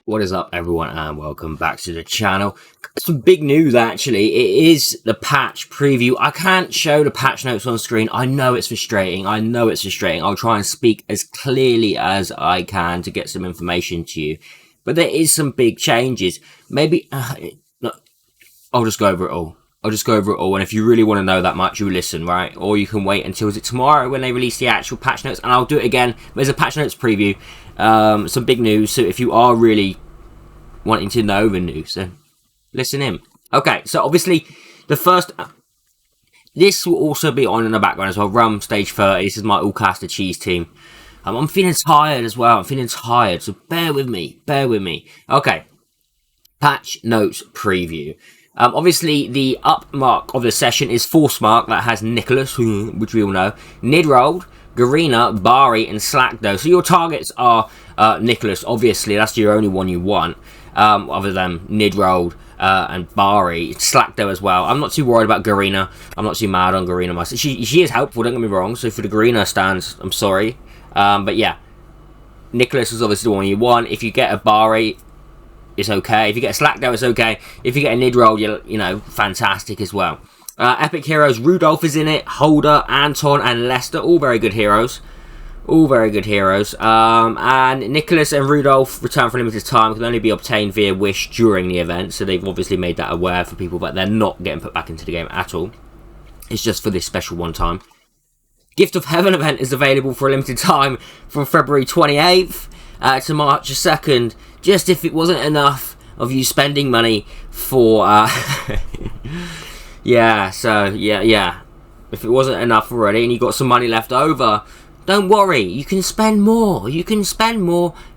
What is up, everyone, and welcome back to the channel. Some big news, actually. It is the patch preview. I can't show the patch notes on screen. I know it's frustrating. I'll try and speak as clearly as I can to get some information to you. But there is some big changes. Maybe, I'll just go over it all. And if you really want to know that much, you listen, right? Or you can wait until, is it tomorrow when they release the actual patch notes? And I'll do it again. There's a patch notes preview. Some big news. So if you are really wanting to know the news, then listen in. Okay, so obviously the first... This will also be on in the background as well. Rum Stage 30. This is my all-caster cheese team. I'm feeling tired as well. So bear with me. Okay. Patch notes preview. Obviously, the up mark of the session is Force Mark. That has Nicholas, which we all know. Nidrold, Garena, Bari, and Slackdo. So your targets are Nicholas. Obviously, that's your only one you want. Other than Nidrold and Bari. Slackdo as well. I'm not too worried about Garena. I'm not too mad on Garena myself. She is helpful, don't get me wrong. So for the Garena stands, I'm sorry. But yeah. Nicholas is obviously the one you want. If you get a Bari, it's okay. If you get a Slackdo, it's okay. If you get a Nidrold, you know, fantastic as well. Epic heroes, Rudolph is in it, Holder, Anton, and Lester, all very good heroes. And Nicholas and Rudolph return for a limited time, can only be obtained via wish during the event, so they've obviously made that aware for people, but they're not getting put back into the game at all. It's just for this special one time. Gift of Heaven event is available for a limited time from February 28th to March 2nd. Just if it wasn't enough of you spending money for, yeah. If it wasn't enough already and you got some money left over, don't worry. You can spend more.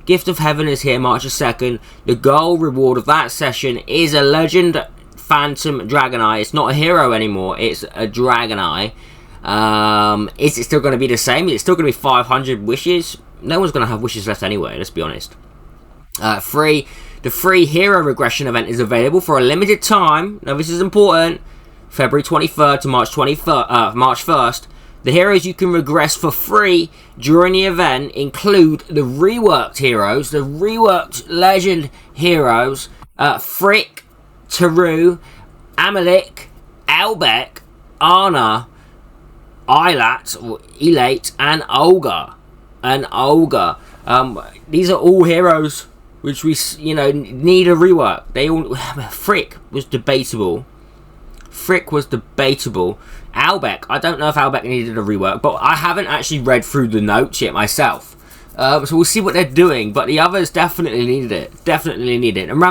Gift of Heaven is here March 2nd. The goal reward of that session is a Legend Phantom Dragoneye. It's not a hero anymore. It's a Dragoneye. Is it still going to be the same? It's still going to be 500 wishes. No one's going to have wishes left anyway, let's be honest. The free hero regression event is available for a limited time. Now this is important. February 23rd to March 1st. The heroes you can regress for free during the event include the reworked heroes, the reworked legend heroes, Frich, Teru, Amalic, Elbek, Anna, Eilat, and Olga. These are all heroes which we, need a rework. Frich was debatable. Elbek, I don't know if Elbek needed a rework, but I haven't actually read through the notes yet myself. So we'll see what they're doing, but the others definitely needed it. And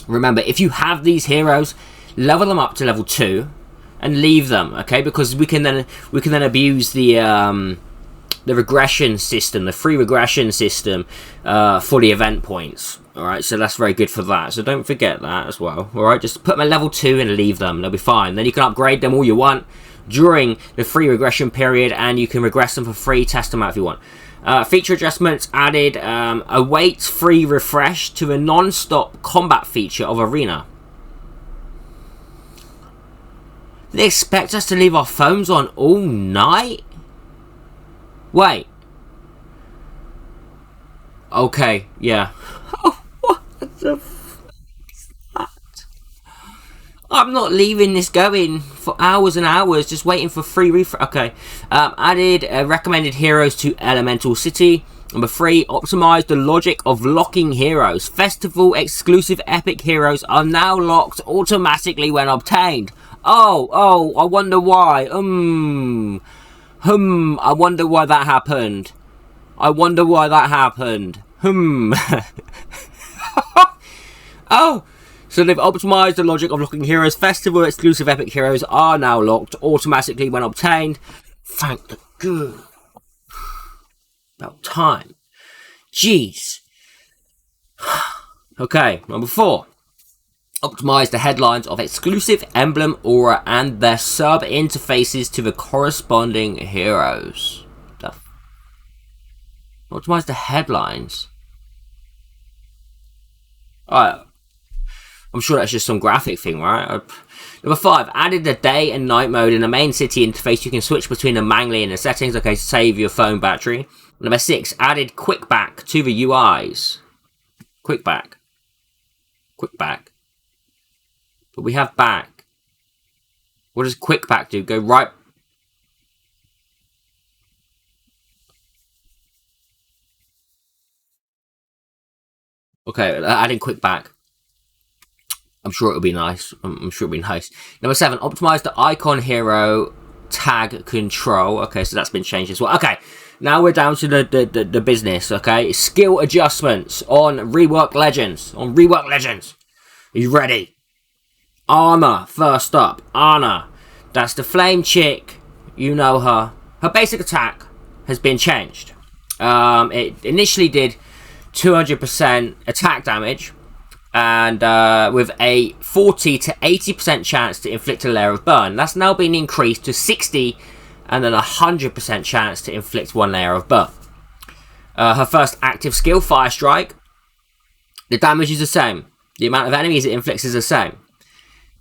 remember, if you have these heroes, level them up to level 2 and leave them, okay? Because we can then abuse the regression system, the free regression system for the event points. Alright, so that's very good for that. So don't forget that as well. Alright, just put them at level 2 and leave them. They'll be fine. Then you can upgrade them all you want during the free regression period, and you can regress them for free, test them out if you want. Feature adjustments added a weight free refresh to a non-stop combat feature of Arena. They expect us to leave our phones on all night? Wait. Okay, yeah. What the f*** is that? I'm not leaving this going for hours and hours, just waiting for free refresh. Okay. Added recommended heroes to Elemental City. Number 3, optimized the logic of locking heroes. Festival exclusive epic heroes are now locked automatically when obtained. Oh, I wonder why. I wonder why that happened. Oh, so they've optimized the logic of locking heroes. Festival exclusive epic heroes are now locked automatically when obtained. Thank the good. About time. Jeez. Okay, number 4. Optimize the headlines of exclusive emblem aura and their sub interfaces to the corresponding heroes. Optimize the headlines. Alright. I'm sure that's just some graphic thing, right? Number 5. Added the day and night mode in the main city interface. You can switch between the manually in the settings. Okay, save your phone battery. Number 6. Added quick back to the UIs. Quick back. Quick back. But we have back. What does quick back do? Go right. Okay, adding quick back. I'm sure it'll be nice. I'm sure it'll be nice. Number 7, optimize the icon hero tag control. Okay, so that's been changed as well. Okay, now we're down to the business. Okay, skill adjustments on Rework Legends. Are you ready? Anna, first up. Anna. That's the flame chick. You know her. Her basic attack has been changed. It initially did 200% attack damage, and with a 40 to 80% chance to inflict a layer of burn. That's now been increased to 60 and then 100% chance to inflict 1 layer of burn. Her first active skill, Fire Strike. The damage is the same. The amount of enemies it inflicts is the same.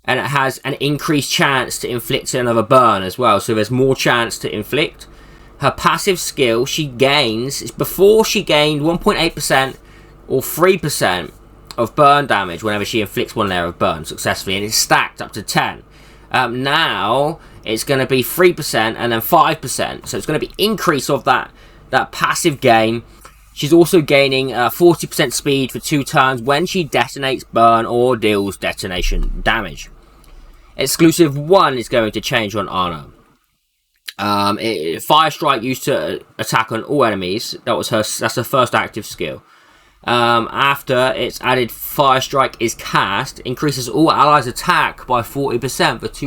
And it has an increased chance to inflict another burn as well. So there's more chance to inflict. Her passive skill, she gains... Before she gained 1.8% or 3% of burn damage whenever she inflicts 1 layer of burn successfully. And it's stacked up to 10. Now, it's going to be 3% and then 5%. So it's going to be increase of that passive gain. She's also gaining 40% speed for 2 turns when she detonates burn or deals detonation damage. Exclusive 1 is going to change on Anna. Fire Strike used to attack on all enemies. That's her first active skill. After it's added, Fire Strike is cast, increases all allies' attack by 40% for 2.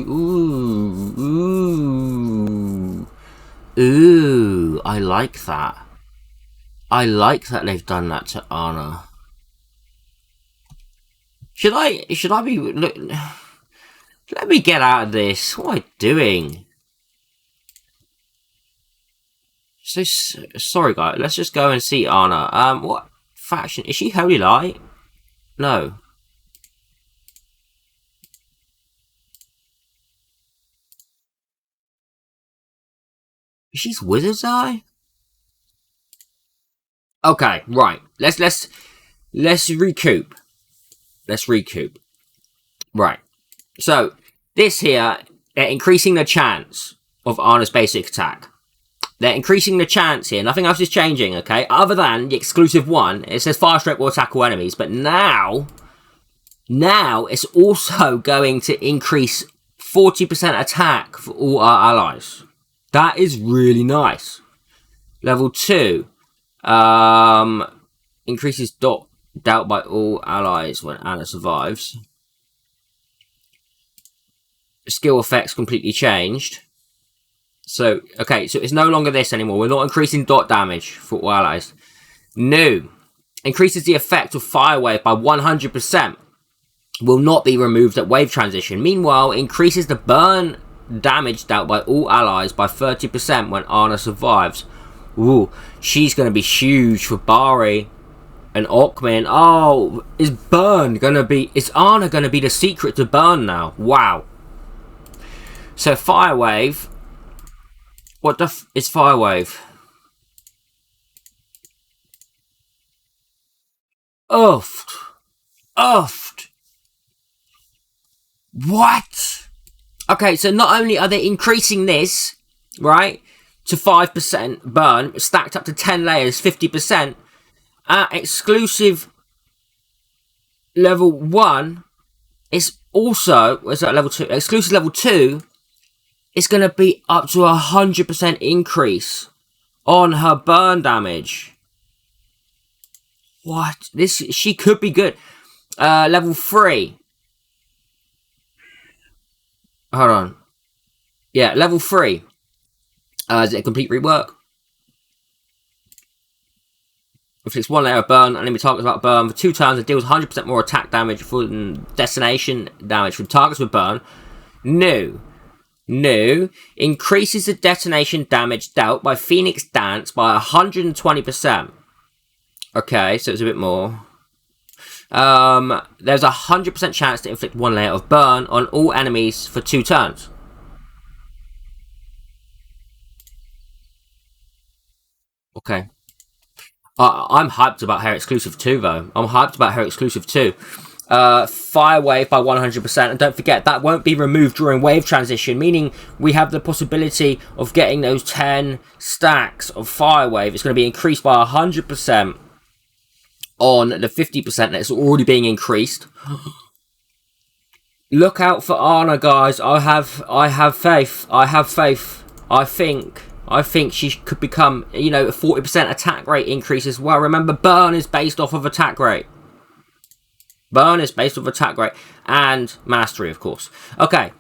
Ooh, I like that. I like that they've done that to Anna. Should I be... Look, let me get out of this. What am I doing? So, sorry guys, let's just go and see Anna. What faction? Is she Holy Light? No. She's Wizard's Eye? Okay, right. Let's recoup. Let's recoup. Right. So, this here, they're increasing the chance of Anna's basic attack. They're increasing the chance here. Nothing else is changing, okay? Other than the exclusive 1. It says Fire Strike will attack all enemies. But now it's also going to increase 40% attack for all our allies. That is really nice. Level 2. Increases doubt by all allies when Anna survives. Skill effects completely changed. So, okay, so it's no longer this anymore. We're not increasing dot damage for all allies. New. Increases the effect of Fire Wave by 100%. Will not be removed at wave transition. Meanwhile, increases the burn damage dealt by all allies by 30% when Anna survives. Ooh, she's going to be huge for Bari and Okmin. Oh, is Anna going to be the secret to burn now? Wow. So, Fire Wave... What the f is Fire Wave? Uffed. What? Okay, so not only are they increasing this, right, to 5% burn, stacked up to 10 layers, 50%, at exclusive level 1, it's also, where's that level 2? Exclusive level 2, it's going to be up to 100% increase on her burn damage. What? She could be good. Level 3. Hold on. Yeah, level 3. Is it a complete rework? Inflicts 1 layer of burn. Enemy targets about burn for 2 turns and deals 100% more attack damage for destination damage from targets with burn. New. Increases the detonation damage dealt by Phoenix Dance by 120%. Okay, so it's a bit more. There's a 100% chance to inflict 1 layer of burn on all enemies for 2 turns. Okay. I'm hyped about her exclusive 2, though. I'm hyped about her exclusive 2. Fire wave by 100%, and don't forget that won't be removed during wave transition, meaning we have the possibility of getting those 10 stacks of fire wave. It's going to be increased by 100% on the 50% that's already being increased. Look out for Anna, guys. I have faith. I think she could become, a 40% attack rate increase as well. Remember, burn is based off of attack rate. Burn is based off attack rate and mastery, of course. Okay,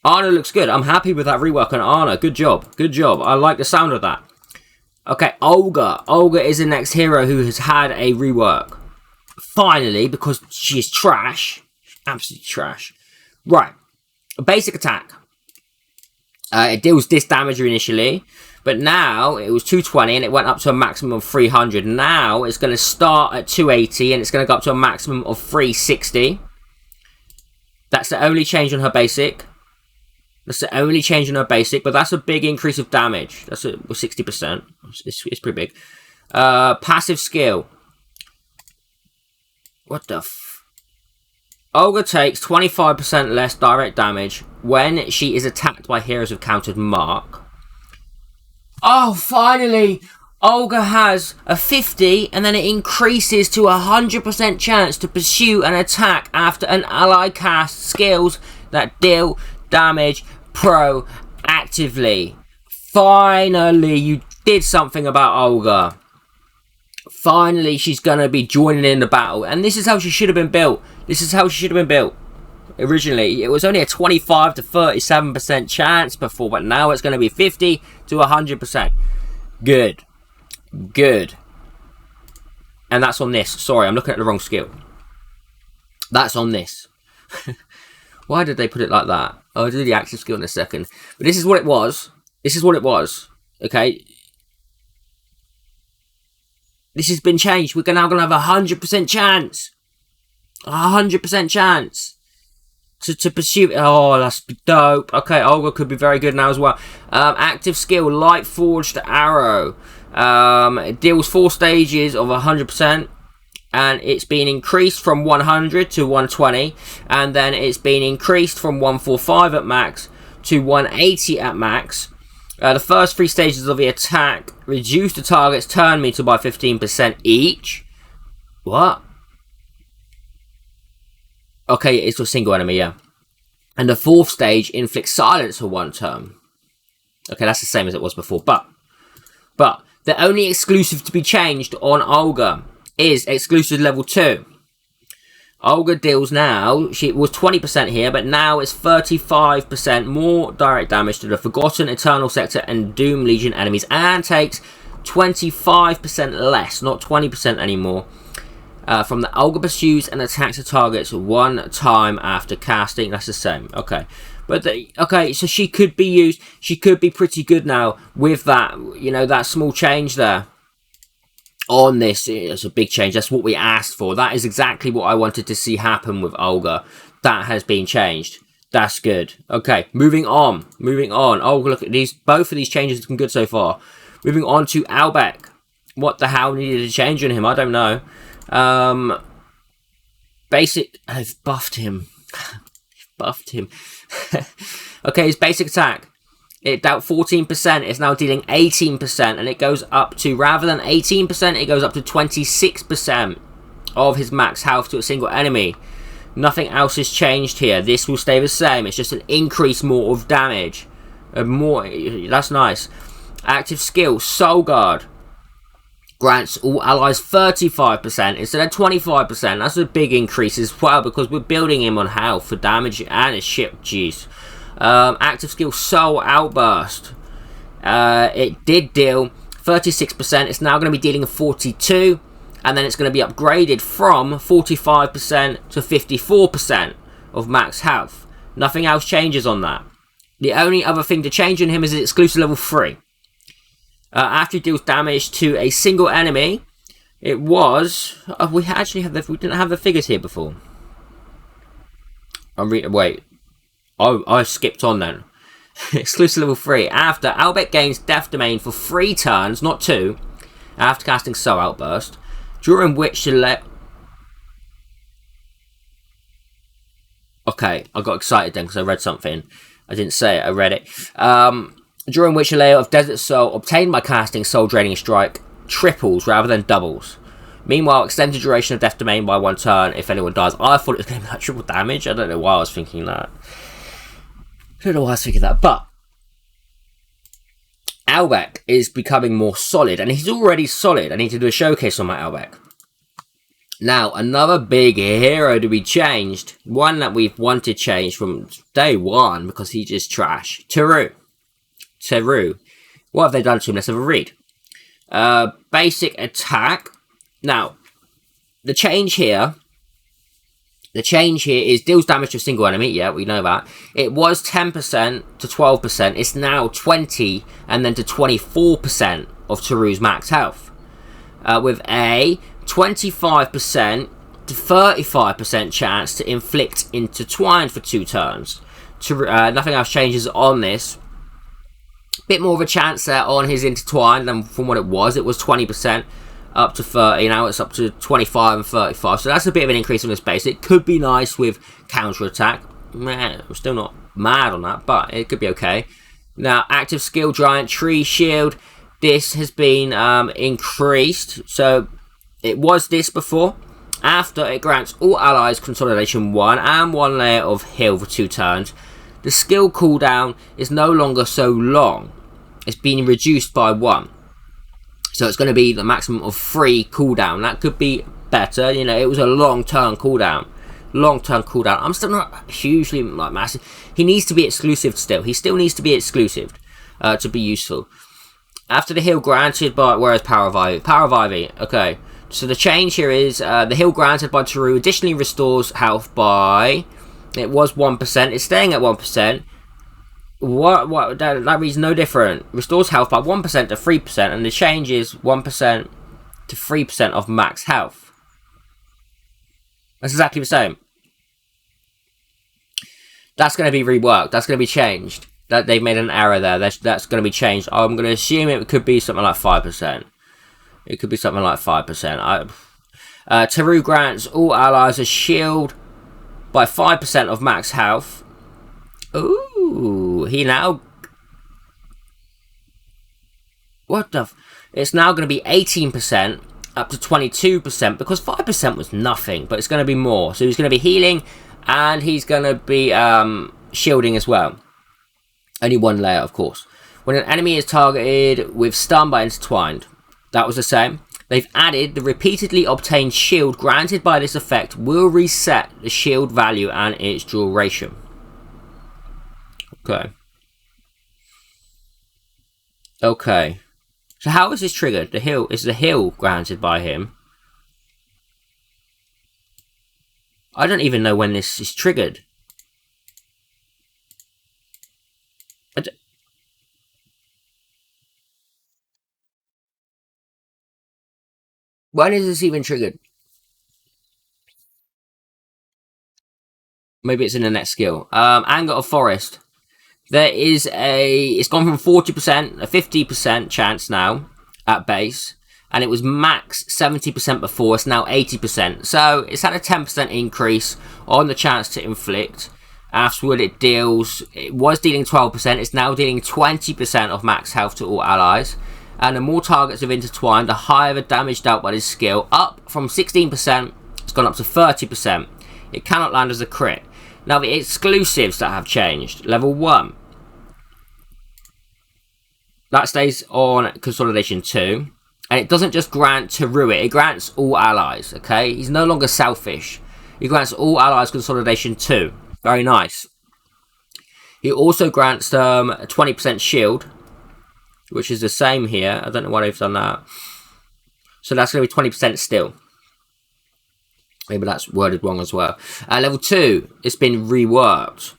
Anna looks good. I'm happy with that rework on Anna. Good job. Good job. I like the sound of that. Okay, Olga. Olga is the next hero who has had a rework. Finally, because she is trash. Absolutely trash. Right. A basic attack. It deals this damage initially, but now it was 220 and it went up to a maximum of 300. Now it's going to start at 280 and it's going to go up to a maximum of 360. That's the only change on her basic. That's the only change on her basic, but that's a big increase of damage. That's 60%. It's pretty big. Passive skill. What the Olga takes 25% less direct damage when she is attacked by heroes of countered mark. Oh, finally! Olga has a 50 and then it increases to 100% chance to pursue an attack after an ally casts skills that deal damage proactively. Finally, you did something about Olga. Finally, she's going to be joining in the battle. And this is how she should have been built. This is how she should have been built. Originally, it was only a 25 to 37% chance before, but now it's going to be 50 to 100%. Good. Good. And that's on this. Sorry, I'm looking at the wrong skill. That's on this. Why did they put it like that? I'll do the active skill in a second. But this is what it was. This is what it was. Okay. This has been changed. We're now going to have a 100% chance. 100% chance. To pursue. Oh, that's dope. Okay, Olga could be very good now as well. Active skill, Light Forged Arrow. It deals 4 stages of 100%. And it's been increased from 100 to 120. And then it's been increased from 145 at max to 180 at max. The first 3 stages of the attack reduce the target's turn meter by 15% each. What? Okay, it's a single enemy, yeah. And the 4th stage inflicts silence for 1 turn. Okay, that's the same as it was before. But the only exclusive to be changed on Olga is exclusive level 2. Olga deals now, she was 20% here, but now it's 35% more direct damage to the Forgotten, Eternal Sector, and Doom Legion enemies, and takes 25% less, not 20% anymore, from the Olga pursues and attacks the targets 1 time after casting. That's the same. Okay. But, okay, so she could be used, she could be pretty good now with that, that small change there. On this, it's a big change. That's what we asked for. That is exactly what I wanted to see happen with Olga. That has been changed. That's good. Okay, moving on. Oh, look at these. Both of these changes looking good so far. Moving on to Elbek. What the hell needed a change on him? I don't know. Basic. I've buffed him. Okay, his basic attack. It dealt 14%, it's now dealing 18%, and it goes up to, rather than 18%, it goes up to 26% of his max health to a single enemy. Nothing else has changed here. This will stay the same. It's just an increase more of damage. That's nice. Active skill, Soul Guard. Grants all allies 35% instead of 25%. That's a big increase as well, because we're building him on health for damage and his ship. Jeez. Active skill, Soul Outburst. It did deal 36%. It's now going to be dealing 42%. And then it's going to be upgraded from 45% to 54% of max health. Nothing else changes on that. The only other thing to change on him is exclusive level 3. After he deals damage to a single enemy, it was... we didn't have the figures here before. Wait. I skipped on then. Exclusive level 3. After, Elbek gains Death Domain for 3 turns, not 2. after casting Soul Outburst, during which the Okay, I got excited then because I read something. I didn't say it, I read it. During which a layer of Desert Soul obtained by casting Soul Draining Strike triples rather than doubles. Meanwhile, extended duration of Death Domain by 1 turn if anyone dies. I thought it was going to be like triple damage. I don't know why I was thinking that. But Elbek is becoming more solid, and he's already solid. I need to do a showcase on my Elbek. Now, another big hero to be changed, one that we've wanted changed from day one because he's just trash. Teru. What have they done to him? Let's have a read. Basic attack. Now, the change here is deals damage to a single enemy. Yeah, we know that. It was 10% to 12%. It's now 20 and then to 24% of Teru's max health. With a 25% to 35% chance to inflict intertwined for 2 turns. Nothing else changes on this. Bit more of a chance there on his intertwined than from what it was. It was 20% up to 30. Now it's up to 25 and 35. So that's a bit of an increase on this base. It could be nice with counter attack. I'm still not mad on that, but it could be okay. Now, active skill, Giant Tree Shield. This has been increased. So it was this before. After it grants all allies Consolidation 1 and 1 layer of heal for 2 turns. The skill cooldown is no longer so long. It's been reduced by 1. So it's going to be the maximum of 3 cooldown. That could be better. You know, it was a long-term cooldown. I'm still not hugely like massive. He needs to be exclusive still. He still needs to be exclusive to be useful. After the heal granted by... Where is Power of Ivy? Power of Ivy. Okay. So the change here is the heal granted by Teru additionally restores health by... It was 1%. It's staying at 1%. What? That reads no different. Restores health by 1% to 3%, and the change is 1% to 3% of max health. That's exactly the same. That's going to be reworked. That's going to be changed. That they've made an error there. That's going to be changed. I'm going to assume it could be something like 5%. It could be something like 5%. Teru grants all allies a shield by 5% of max health. Ooh, he now... What the... It's now going to be 18% up to 22% because 5% was nothing, but it's going to be more. So he's going to be healing and he's going to be shielding as well. Only 1 layer, of course. When an enemy is targeted with stun by intertwined, that was the same. They've added the repeatedly obtained shield granted by this effect will reset the shield value and its duration. Okay. So how is this triggered? Is the heal granted by him? I don't even know when this is triggered. When is this even triggered? Maybe it's in the next skill. Anger of Forest. There is it's gone from 40%, a 50% chance now at base. And it was max 70% before, it's now 80%. So it's had a 10% increase on the chance to inflict. Afterward it was dealing 12%, it's now dealing 20% of max health to all allies. And the more targets have intertwined, the higher the damage dealt by this skill. Up from 16%, it's gone up to 30%. It cannot land as a crit. Now the exclusives that have changed. Level 1. That stays on Consolidation 2. And it doesn't just grant Teru it grants all allies, okay? He's no longer selfish. He grants all allies Consolidation 2. Very nice. He also grants a 20% shield, which is the same here. I don't know why they've done that. So that's going to be 20% still. Maybe that's worded wrong as well. Level 2, it's been reworked.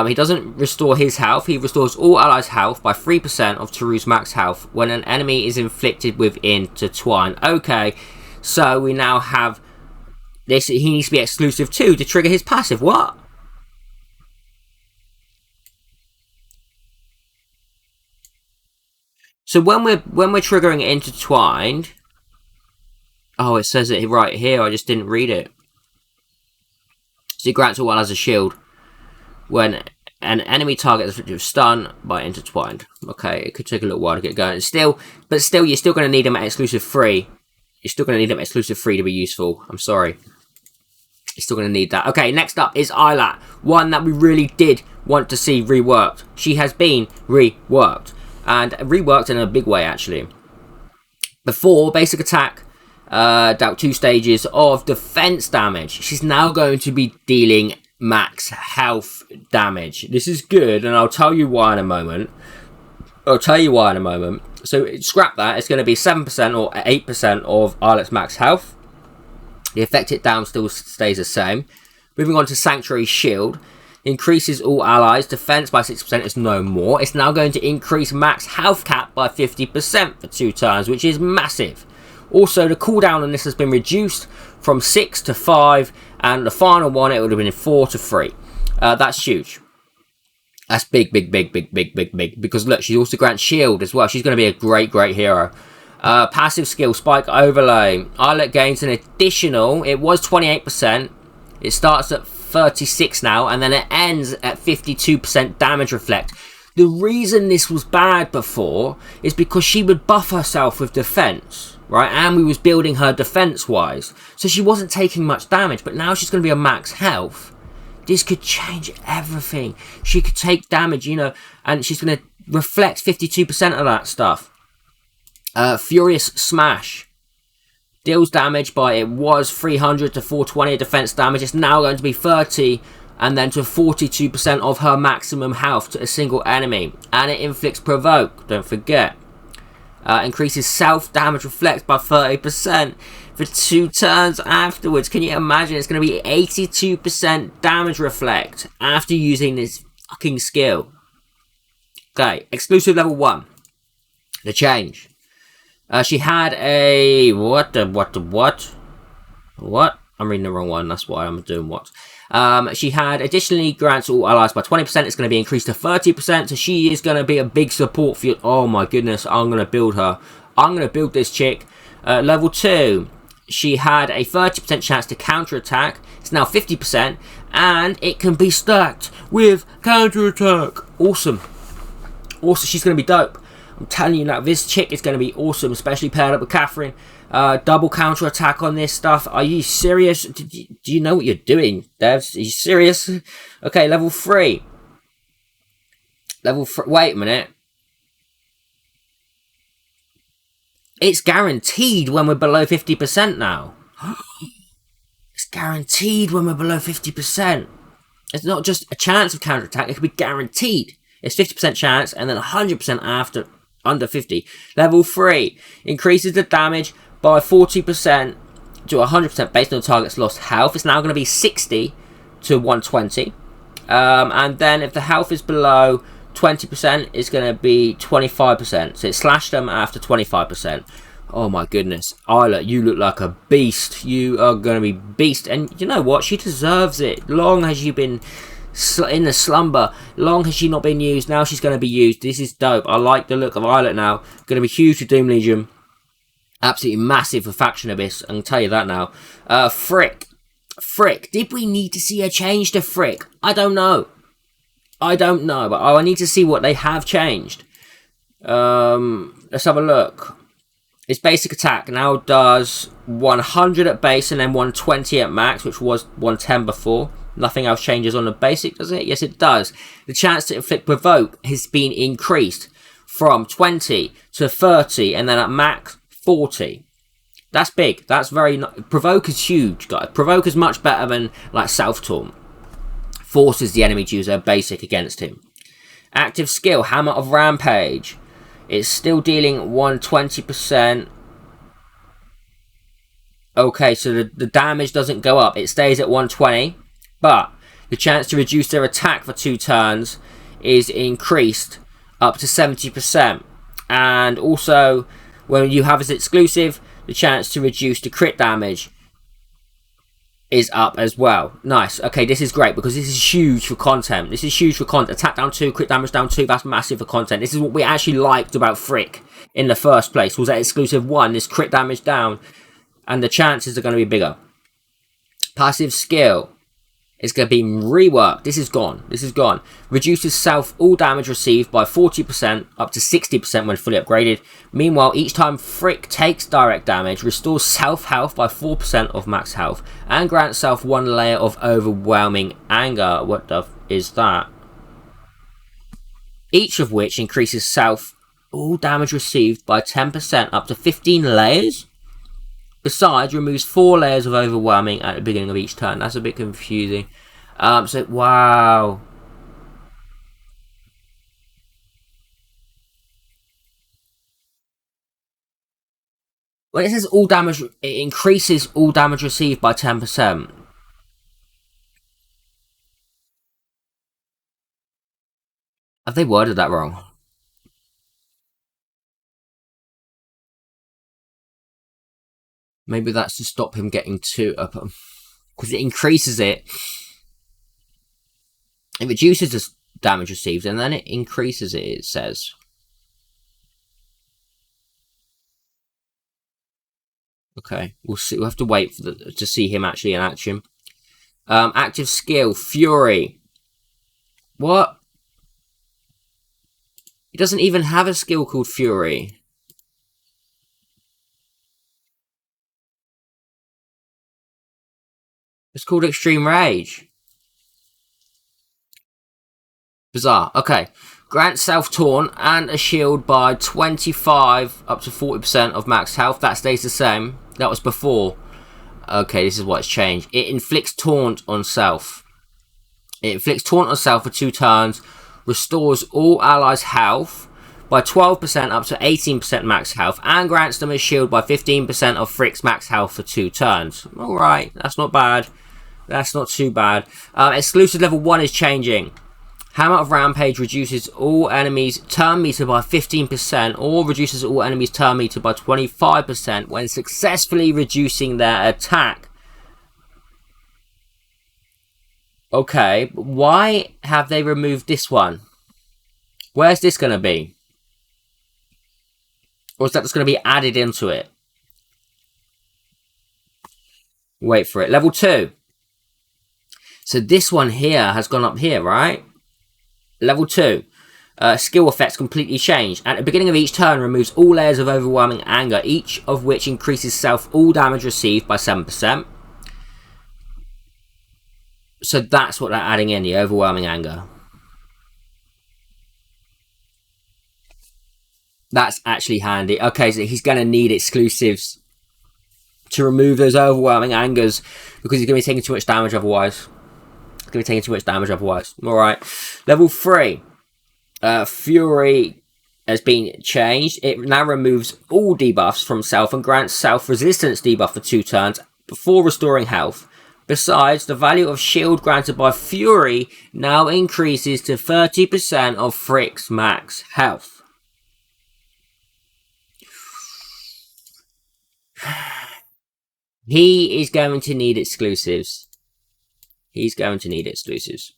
He doesn't restore his health. He restores all allies' health by 3% of Teru's max health when an enemy is inflicted with intertwine. Okay, so we now have this. He needs to be exclusive too to trigger his passive. What? So when we're triggering intertwined, Oh, it says it right here. I just didn't read it. So it grants all allies a shield when an enemy target is afflicted with stun by intertwined. Okay, it could take a little while to get going. But still, you're still going to need them at exclusive 3. You're still going to need them at exclusive 3 to be useful. I'm sorry. You're still going to need that. Okay, next up is Eilat. One that we really did want to see reworked. She has been reworked. And reworked in a big way, actually. Before, basic attack dealt 2 stages of defense damage. She's now going to be dealing max health damage. This is good, and I'll tell you why in a moment. So scrap that. It's going to be 7% or 8% of Eilat's max health. The affected down still stays the same. Moving on to Sanctuary Shield. Increases all allies. Defense by 6% is no more. It's now going to increase max health cap by 50% for 2 turns, which is massive. Also, the cooldown on this has been reduced from 6 to 5, and the final one, it would have been 4 to 3. That's huge. That's big, because look, she also grants shield as well. She's going to be a great hero. Passive skill, Spike Overlay. Eilat gains an additional, it was 28%. It starts at 36 now, and then it ends at 52% damage reflect. The reason this was bad before is because she would buff herself with defense, right? And we was building her defense-wise. So she wasn't taking much damage, but now she's going to be a max health. This could change everything. She could take damage, you know, and she's going to reflect 52% of that stuff. Furious Smash. Deals damage by, it was 300 to 420 defense damage. It's now going to be 30 and then to 42% of her maximum health to a single enemy. And it inflicts provoke, don't forget. Increases self-damage reflect by 30% for 2 turns afterwards. Can you imagine? It's going to be 82% damage reflect after using this fucking skill. Okay, exclusive level 1. The change. She had a... What? I'm reading the wrong one. That's why I'm doing what. She had additionally grants all allies by 20%. It's going to be increased to 30%. So she is going to be a big support for you. Oh my goodness. I'm going to build her. I'm going to build this chick. Level 2. She had a 30% chance to counterattack. It's now 50%. And it can be stacked with counterattack. Awesome. Also, she's going to be dope. I'm telling you now, this chick is going to be awesome, especially paired up with Catherine. Double counter attack on this stuff. Are you serious? Do you know what you're doing, devs? Are you serious? Okay, level 3. Wait a minute. It's guaranteed when we're below 50% now. It's guaranteed when we're below 50%. It's not just a chance of counter attack. It can be guaranteed. It's 50% chance and then 100% after. Under 50. Level 3 increases the damage by 40% to 100% based on the target's lost health. It's now going to be 60 to 120. And then if the health is below 20%, it's going to be 25%. So it slashed them after 25%. Oh my goodness. Eilat, you look like a beast. You are going to be beast. And you know what? She deserves it. Long has you been in the slumber, long has she not been used. Now she's going to be used. This is dope. I like the look of Eilat now. Going to be huge for Doom Legion. Absolutely massive for Faction Abyss. I can tell you that now. Frich. Did we need to see a change to Frich? I don't know. But I need to see what they have changed. Let's have a look. Its basic attack now does 100 at base and then 120 at max, which was 110 before. Nothing else changes on the basic, does it? Yes, it does. The chance to inflict provoke has been increased from 20 to 30, and then at max 40. That's big. That's very... Provoke is huge, guys. Provoke is much better than, like, Self-Taunt. Forces the enemy to use their basic against him. Active skill, Hammer of Rampage. It's still dealing 120%. Okay, so the damage doesn't go up. It stays at 120. But the chance to reduce their attack for 2 turns is increased up to 70%. And also, when you have as exclusive, the chance to reduce the crit damage is up as well. Nice. Okay, this is great because this is huge for content. Attack down 2, crit damage down 2. That's massive for content. This is what we actually liked about Frich in the first place. Was that exclusive 1, this crit damage down. and the chances are going to be bigger. Passive skill is going to be reworked. This is gone. This is gone. Reduces self all damage received by 40% up to 60% when fully upgraded. Meanwhile, each time Frich takes direct damage, restores self health by 4% of max health and grants self 1 layer of overwhelming anger. What the f is that? Each of which increases self all damage received by 10% up to 15 layers. Besides, removes 4 layers of overwhelming at the beginning of each turn. That's a bit confusing. Wow. When it says all damage, it increases all damage received by 10%. Have they worded that wrong? Maybe that's to stop him getting too up. Because it increases it. It reduces the damage received and then it increases it, it says. Okay, we'll see. We'll have to wait for to see him actually in action. Active skill, Fury. What? He doesn't even have a skill called Fury. It's called Extreme Rage. Bizarre. Okay. Grant self-taunt and a shield by 25 up to 40% of max health. That stays the same. That was before. Okay, this is what's changed. It inflicts taunt on self. It inflicts taunt on self for 2 turns. Restores all allies' health by 12% up to 18% max health. And grants them a shield by 15% of Frick's max health for 2 turns. Alright, that's not bad. That's not too bad. Exclusive level 1 is changing. Hammer of Rampage reduces all enemies' turn meter by 15% or reduces all enemies' turn meter by 25% when successfully reducing their attack. Okay, but why have they removed this one? Where's this going to be? Or is that just going to be added into it? Wait for it. Level 2. So this one here has gone up here, right? Level 2. Skill effects completely changed. At the beginning of each turn, removes all layers of overwhelming anger, each of which increases self all damage received by 7%. So that's what they're adding in, the overwhelming anger. That's actually handy. Okay, so he's going to need exclusives to remove those overwhelming angers because he's going to be taking too much damage otherwise. Going to be taking too much damage otherwise. Alright. Level 3. Fury has been changed. It now removes all debuffs from self and grants self-resistance debuff for 2 turns before restoring health. Besides, the value of shield granted by Fury now increases to 30% of Frick's max health. He is going to need exclusives. He's going to need exclusives.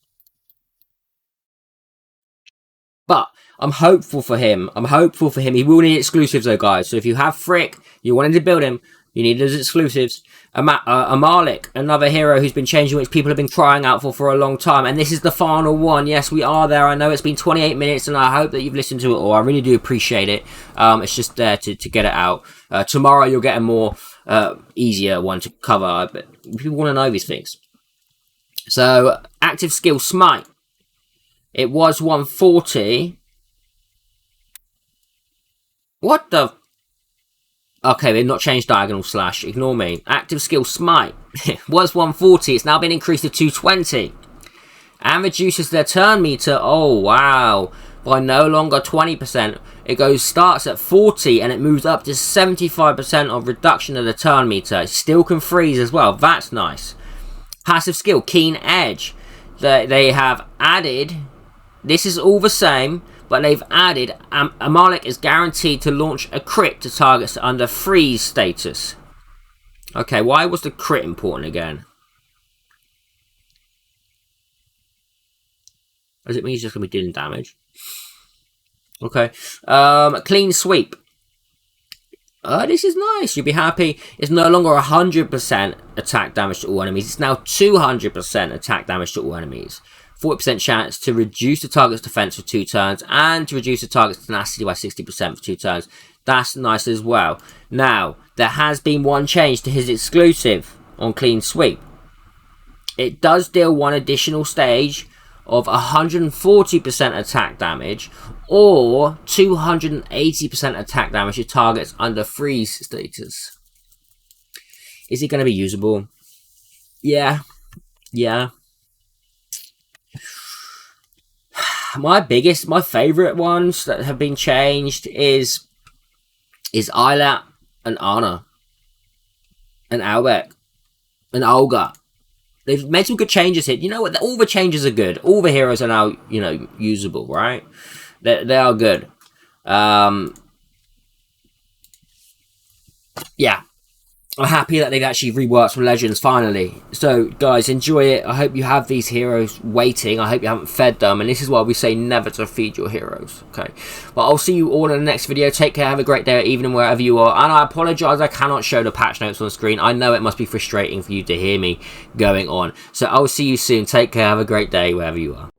But I'm hopeful for him. I'm hopeful for him. He will need exclusives though, guys. So if you have Frich, you wanted to build him, you need those exclusives. Amalic, another hero who's been changing, which people have been crying out for a long time. And this is the final one. Yes, we are there. I know it's been 28 minutes and I hope that you've listened to it all. I really do appreciate it. It's just there to get it out. Tomorrow you'll get a more easier one to cover. But people want to know these things. So, active skill, Smite. It was 140. What the... Okay, they've not changed Diagonal Slash. Ignore me. Active skill, Smite. It was 140. It's now been increased to 220. And reduces their turn meter. Oh, wow. By no longer 20%. It starts at 40 and it moves up to 75% of reduction of the turn meter. It still can freeze as well. That's nice. Passive skill, Keen Edge. They have added, this is all the same, but they've added, Amalic is guaranteed to launch a crit to targets under freeze status. Okay, why was the crit important again? Does it mean he's just going to be dealing damage? Okay. Clean Sweep. This is nice. You'll be happy. It's no longer 100% attack damage to all enemies. It's now 200% attack damage to all enemies. 40% chance to reduce the target's defense for 2 turns and to reduce the target's tenacity by 60% for 2 turns. That's nice as well. Now, there has been one change to his exclusive on Clean Sweep. It does deal one additional stage of 140% attack damage or 280% attack damage to targets under freeze status. Is it going to be usable? Yeah. My favorite ones that have been changed is Eilat and Anna and Elbek and Olga. They've made some good changes here. You know what? All the changes are good. All the heroes are now, you know, usable, right? They are good. Yeah. I'm happy that they've actually reworked some Legends, finally. So, guys, enjoy it. I hope you have these heroes waiting. I hope you haven't fed them. And this is why we say never to feed your heroes. Okay. But I'll see you all in the next video. Take care. Have a great day or evening wherever you are. And I apologise I cannot show the patch notes on the screen. I know it must be frustrating for you to hear me going on. So, I'll see you soon. Take care. Have a great day wherever you are.